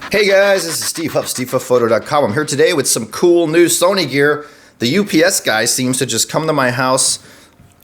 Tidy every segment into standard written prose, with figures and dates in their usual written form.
Hey guys, this is Steve Huff, SteveHuffPhoto.com. I'm here today with some cool new Sony gear. The UPS guy seems to just come to my house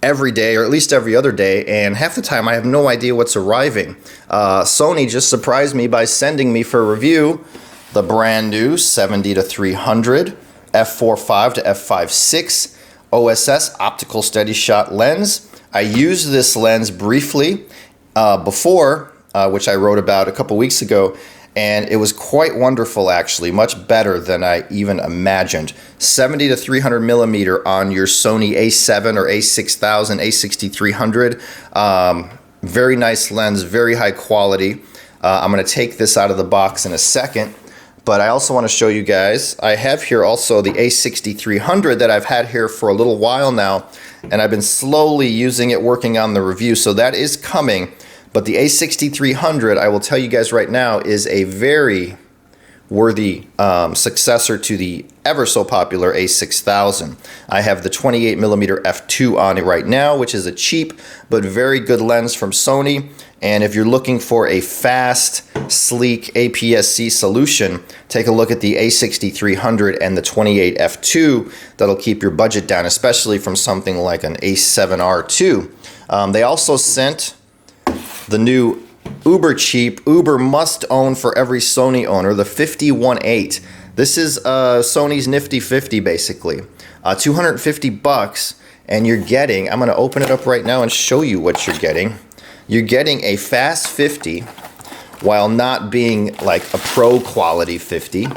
every day, or at least every other day, and half the time I have no idea what's arriving. Sony just surprised me by sending me for review the brand new 70-300 f4.5 to f5.6 OSS Optical Steadyshot lens. I used this lens briefly before, which I wrote about a couple weeks ago, and it was quite wonderful actually, much better than I even imagined. 70-300 millimeter on your Sony A7 or A6000, A6300. Very nice lens, very high quality. I'm going to take this out of the box in a second, but I also want to show you guys, I have here also the A6300 that I've had here for a little while now, and I've been slowly using it, working on the review, so that is coming. But the A6300, I will tell you guys right now, is a very worthy successor to the ever so popular A6000. I have the 28mm f2 on it right now, which is a cheap but very good lens from Sony. And if you're looking for a fast, sleek APS-C solution, take a look at the A6300 and the 28 f2. That'll keep your budget down, especially from something like an A7R2. They also sent the new uber cheap, uber must own for every Sony owner, the 50-1.8. This is Sony's nifty 50 basically. 250 bucks, and you're getting, I'm gonna open it up right now and show you what you're getting. You're getting a fast 50 while not being like a pro quality 50.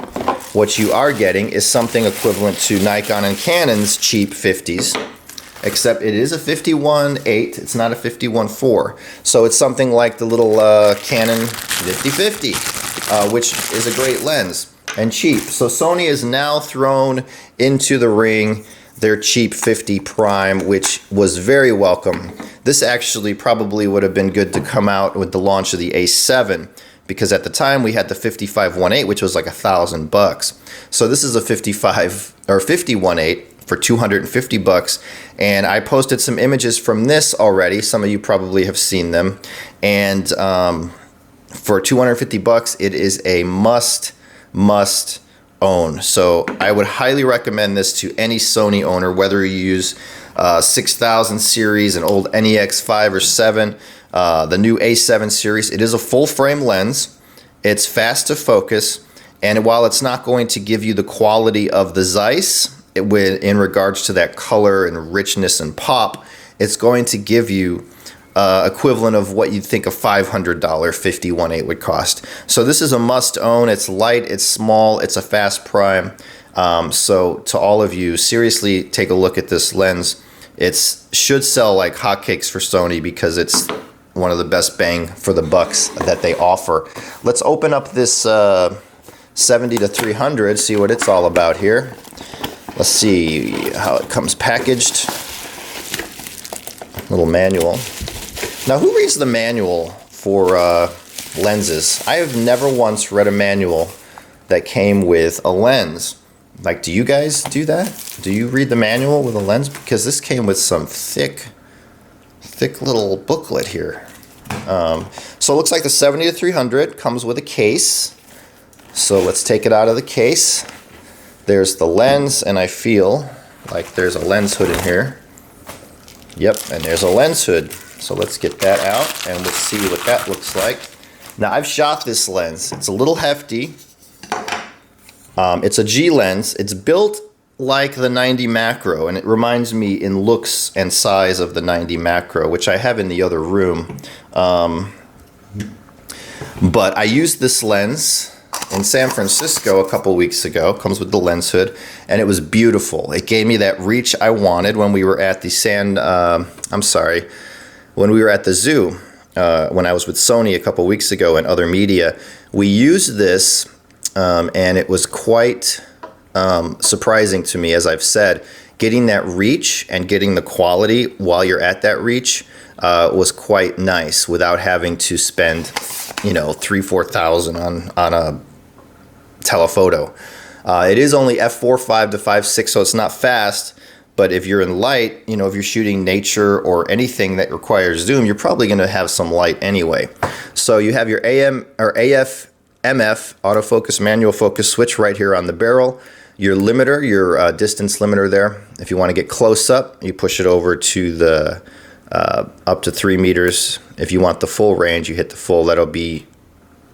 What you are getting is something equivalent to Nikon and Canon's cheap 50s. Except it is a 51.8, it's not a 51.4. So it's something like the little Canon 50-50, which is a great lens and cheap. So Sony is now thrown into the ring their cheap 50 prime, which was very welcome. This actually probably would have been good to come out with the launch of the A7, because at the time we had the 55-1.8, which was like $1,000. So this is a 55 or 50-1.8 for 250 bucks, and I posted some images from this already. Some of you probably have seen them, and for 250 bucks, it is a must own. So I would highly recommend this to any Sony owner, whether you use 6000 series, an old NEX 5 or 7, the new A7 series. It is a full frame lens. It's fast to focus, and while it's not going to give you the quality of the Zeiss in regards to that color and richness and pop, it's going to give you equivalent of what you'd think a $500 50-1.8 would cost. So this is a must own. It's light, it's small, it's a fast prime. So to all of you, seriously take a look at this lens. It should sell like hotcakes for Sony because it's one of the best bang for the bucks that they offer. Let's open up this 70-300, see what it's all about here. Let's see how it comes packaged. Little manual. Now, who reads the manual for lenses? I have never once read a manual that came with a lens. Like, do you guys do that? Do you read the manual with a lens? Because this came with some thick little booklet here. So it looks like the 70-300 comes with a case. So let's take it out of the case. There's the lens, and I feel like there's a lens hood in here. Yep, and there's a lens hood. So let's get that out, and let's see what that looks like. Now, I've shot this lens. It's a little hefty. It's a G lens. It's built like the 90 macro, and it reminds me in looks and size of the 90 macro, which I have in the other room. But I used this lens in San Francisco a couple weeks ago. Comes with the lens hood, and it was beautiful. It gave me that reach I wanted when we were at the when we were at the zoo, when I was with Sony a couple weeks ago and other media. We used this, and it was quite surprising to me, as I've said. Getting that reach and getting the quality while you're at that reach was quite nice without having to spend, you know, $3,000-$4,000 on a telephoto. It is only f4.5 to 5.6, so it's not fast, but if you're in light, you know, if you're shooting nature or anything that requires zoom, you're probably going to have some light anyway. So you have your AM or AF MF, autofocus, manual focus switch right here on the barrel. Your limiter, your distance limiter there. If you want to get close up, you push it over to the up to 3 meters. If you want the full range, you hit the full. That'll be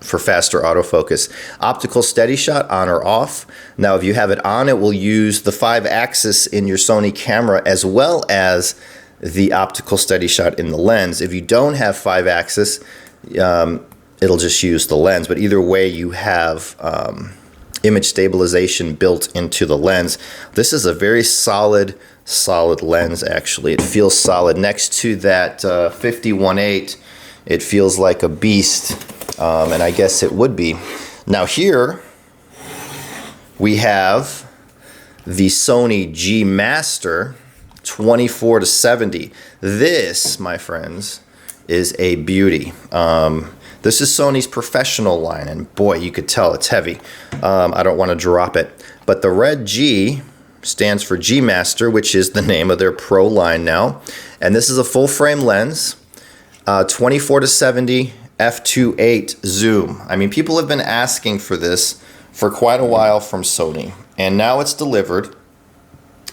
for faster autofocus. Optical Steadyshot, on or off. Now, if you have it on, it will use the 5-axis in your Sony camera as well as the Optical Steadyshot in the lens. If you don't have 5-axis, it'll just use the lens. But either way, you have image stabilization built into the lens. This is a very solid lens, actually. It feels solid. Next to that 51.8, it feels like a beast. And I guess it would be. Now here we have the Sony G Master 24-70. This, my friends, is a beauty. This is Sony's professional line, and boy, you could tell it's heavy. I don't want to drop it. But the red G stands for G Master, which is the name of their pro line now. And this is a full frame lens, 24-70. f2.8 zoom. I mean, people have been asking for this for quite a while from Sony, and now it's delivered.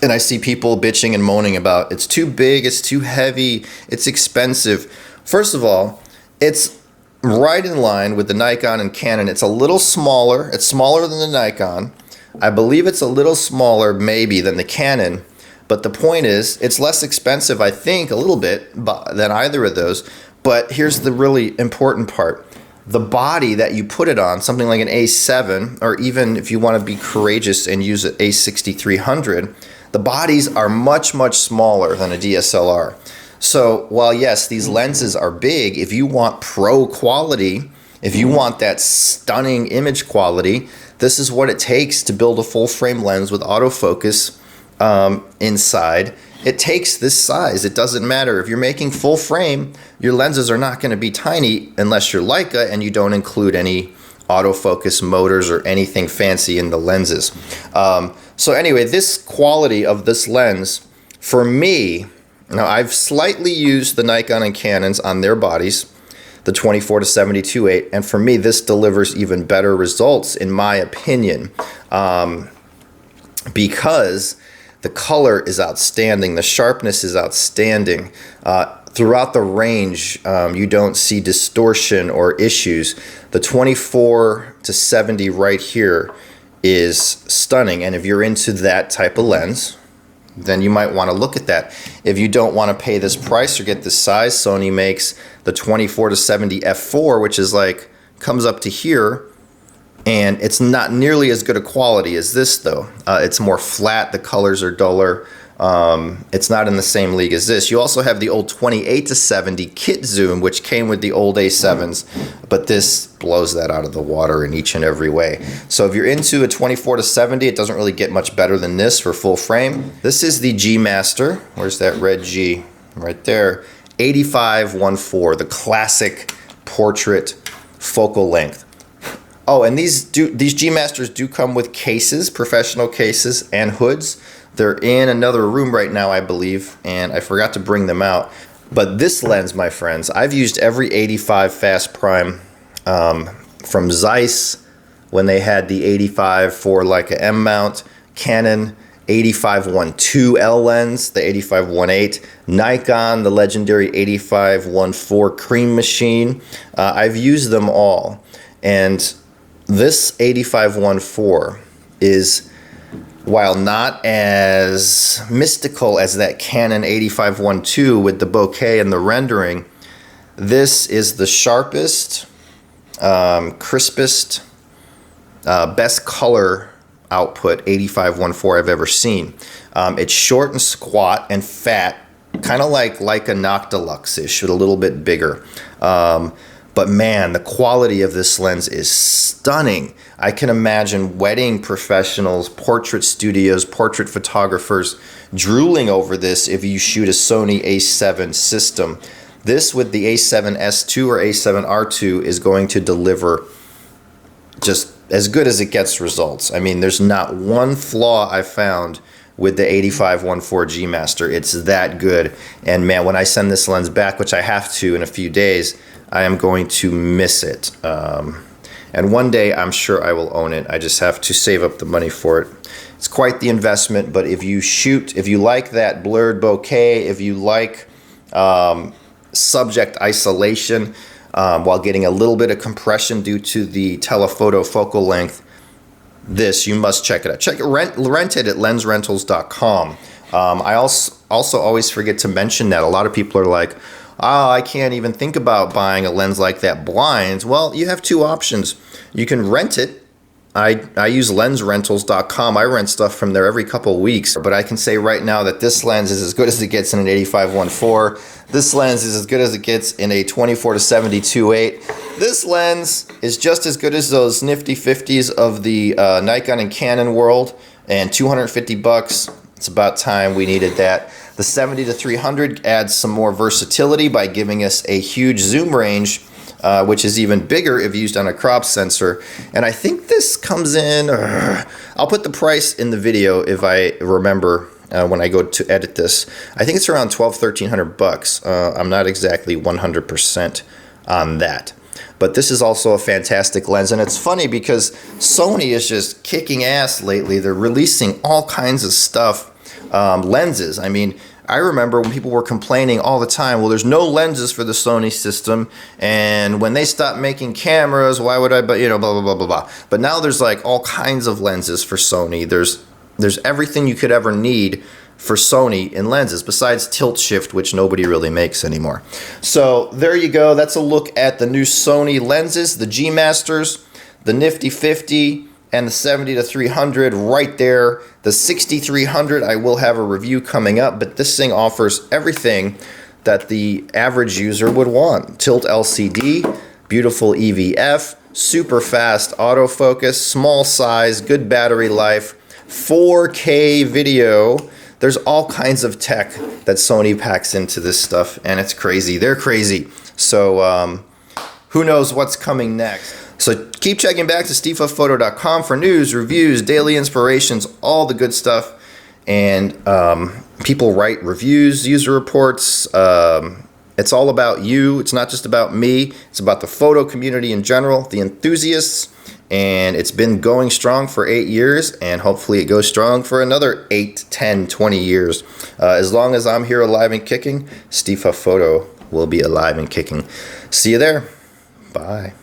And I see people bitching and moaning about it's too big, it's too heavy, it's expensive. First of all, it's right in line with the Nikon and Canon. It's a little smaller. It's smaller than the Nikon. I believe it's a little smaller maybe than the Canon, but the point is it's less expensive, I think, a little bit than either of those. But here's the really important part. The body that you put it on, something like an A7, or even if you want to be courageous and use an A6300, the bodies are much, much smaller than a DSLR. So while yes, these lenses are big, if you want pro quality, if you want that stunning image quality, this is what it takes to build a full frame lens with autofocus inside. It takes this size. It doesn't matter. If you're making full frame, your lenses are not going to be tiny unless you're Leica and you don't include any autofocus motors or anything fancy in the lenses. So anyway, this quality of this lens, for me, now I've slightly used the Nikon and Canons on their bodies, the 24-70 2.8, and for me, this delivers even better results, in my opinion, because the color is outstanding. The sharpness is outstanding. Throughout the range, you don't see distortion or issues. The 24-70 right here is stunning. And if you're into that type of lens, then you might want to look at that. If you don't want to pay this price or get this size, Sony makes the 24-70 f4, which is like, comes up to here. And it's not nearly as good a quality as this, though. It's more flat. The colors are duller. It's not in the same league as this. You also have the old 28-70 kit zoom, which came with the old A7s, but this blows that out of the water in each and every way. So if you're into a 24-70, it doesn't really get much better than this for full frame. This is the G Master. Where's that red G? Right there. 85-1.4, the classic portrait focal length. Oh, and these G Masters do come with cases, professional cases, and hoods. They're in another room right now, I believe, and I forgot to bring them out. But this lens, my friends, I've used every 85 fast prime from Zeiss when they had the 85 for like a M mount, Canon 85-1.2L lens, the 85-1.8, Nikon, the legendary 85-1.4 Cream Machine. I've used them all, and this 85-1.4 is, while not as mystical as that Canon 85-1.2 with the bokeh and the rendering, this is the sharpest, crispest, best color output 85-1.4 I've ever seen. It's short and squat and fat, kind of like a Noctilux-ish, but a little bit bigger. But man, the quality of this lens is stunning. I can imagine wedding professionals, portrait studios, portrait photographers drooling over this if you shoot a Sony A7 system. This with the A7S2 or A7R2 is going to deliver just as good as it gets results. I mean, there's not one flaw I found with the 85-1.4 G Master. It's that good. And man, when I send this lens back, which I have to in a few days, I am going to miss it. And one day I'm sure I will own it. I just have to save up the money for it. It's quite the investment, but if you like that blurred bokeh, if you like subject isolation while getting a little bit of compression due to the telephoto focal length, you must check it out. Rent it at lensrentals.com. I also always forget to mention that a lot of people are like, oh, I can't even think about buying a lens like that blind. Well, you have two options. You can rent it. I use lensrentals.com. I rent stuff from there every couple of weeks, but I can say right now that this lens is as good as it gets in an 85-1.4. This lens is as good as it gets in a 24-72.8. This lens is just as good as those nifty 50s of the Nikon and Canon world, and $250. It's about time we needed that. The 70-300 adds some more versatility by giving us a huge zoom range, which is even bigger if used on a crop sensor. And I think this comes in, I'll put the price in the video if I remember when I go to edit this. I think it's around $1,200-1,300. I'm not exactly 100% on that. But this is also a fantastic lens, and it's funny because Sony is just kicking ass lately. They're releasing all kinds of stuff, lenses. I mean, I remember when people were complaining all the time, well, there's no lenses for the Sony system, and when they stopped making cameras, why would I, but blah, blah, blah, blah, blah. But now there's like all kinds of lenses for Sony. There's everything you could ever need for Sony in lenses, besides tilt shift, which nobody really makes anymore. So there you go. That's a look at the new Sony lenses, the G Masters, the Nifty 50, and the 70-300 right there. The 6300, I will have a review coming up, but this thing offers everything that the average user would want. Tilt LCD, beautiful EVF, super fast autofocus, small size, good battery life, 4K video. There's all kinds of tech that Sony packs into this stuff, and it's crazy. They're crazy. So who knows what's coming next. So keep checking back to stevehufpphoto.com for news, reviews, daily inspirations, all the good stuff. And people write reviews, user reports. It's all about you. It's not just about me. It's about the photo community in general, the enthusiasts. And it's been going strong for 8 years, and hopefully it goes strong for another 8, 10, 20 years. As long as I'm here alive and kicking, Steve Huff Photo will be alive and kicking. See you there. Bye.